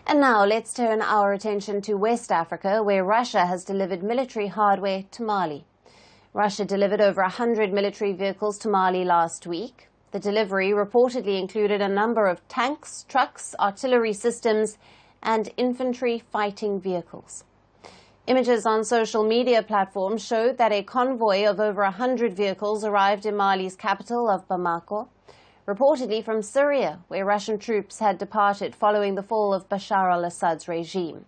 And now let's turn our attention to West Africa, where Russia has delivered military hardware to Mali. Russia delivered over 100 military vehicles to Mali last week. The delivery reportedly included a number of tanks, trucks, artillery systems, and infantry fighting vehicles. Images on social media platforms showed that a convoy of over 100 vehicles arrived in Mali's capital of Bamako, reportedly from Syria, where Russian troops had departed following the fall of Bashar al-Assad's regime.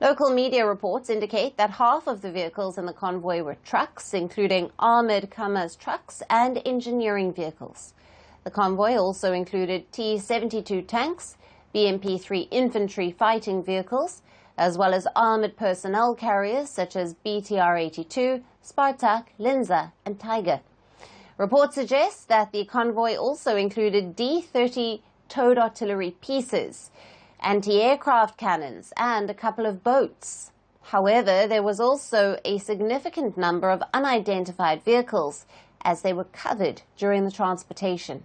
Local media reports indicate that half of the vehicles in the convoy were trucks, including armoured Kamaz trucks and engineering vehicles. The convoy also included T-72 tanks, BMP-3 infantry fighting vehicles, as well as armoured personnel carriers such as BTR-82, Spartak, Linza and Tiger. Reports suggest that the convoy also included D-30 towed artillery pieces, anti-aircraft cannons and a couple of boats. However, there was also a significant number of unidentified vehicles as they were covered during the transportation.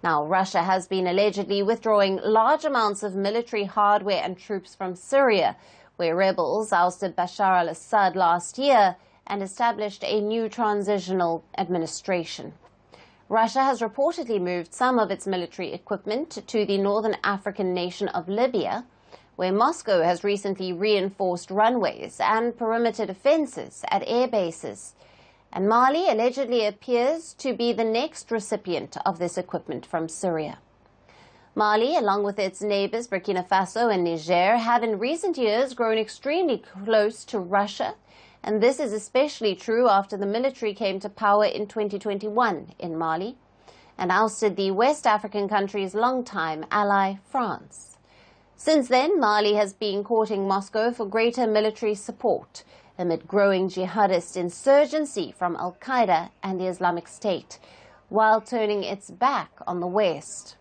Now, Russia has been allegedly withdrawing large amounts of military hardware and troops from Syria, where rebels ousted Bashar al-Assad last year and established a new transitional administration. Russia has reportedly moved some of its military equipment to the northern African nation of Libya, where Moscow has recently reinforced runways and perimeter defenses at air bases. And Mali allegedly appears to be the next recipient of this equipment from Syria. Mali, along with its neighbors Burkina Faso and Niger, have in recent years grown extremely close to Russia, and this is especially true after the military came to power in 2021 in Mali and ousted the West African country's longtime ally, France. Since then, Mali has been courting Moscow for greater military support amid growing jihadist insurgency from Al-Qaeda and the Islamic State, while turning its back on the West.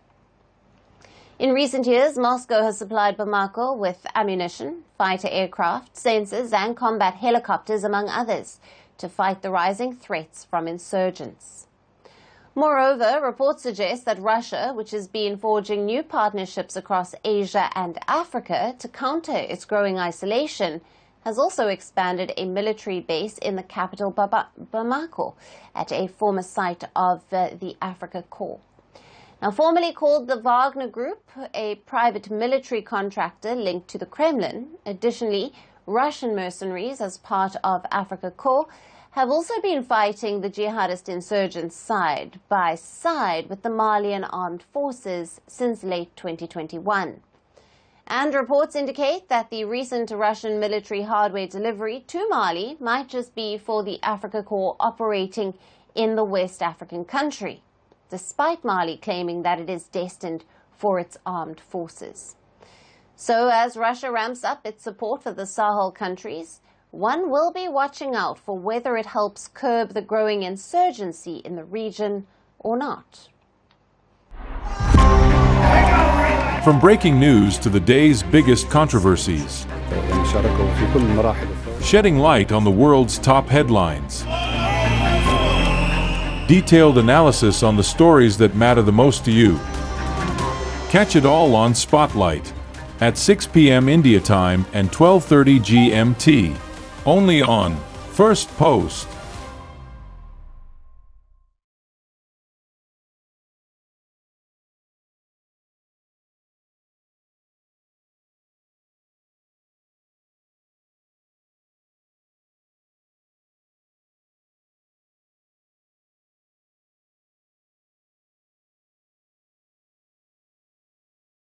In recent years, Moscow has supplied Bamako with ammunition, fighter aircraft, sensors and combat helicopters, among others, to fight the rising threats from insurgents. Moreover, reports suggest that Russia, which has been forging new partnerships across Asia and Africa to counter its growing isolation, has also expanded a military base in the capital Bamako at a former site of the Africa Corps. Now, formerly called the Wagner Group, a private military contractor linked to the Kremlin, additionally, Russian mercenaries as part of Africa Corps have also been fighting the jihadist insurgents side by side with the Malian armed forces since late 2021. And reports indicate that the recent Russian military hardware delivery to Mali might just be for the Africa Corps operating in the West African country, despite Mali claiming that it is destined for its armed forces. So as Russia ramps up its support for the Sahel countries, one will be watching out for whether it helps curb the growing insurgency in the region or not. From breaking news to the day's biggest controversies, shedding light on the world's top headlines, detailed analysis on the stories that matter the most to you. Catch it all on Spotlight at 6 p.m. India time and 12:30 GMT, only on Firstpost.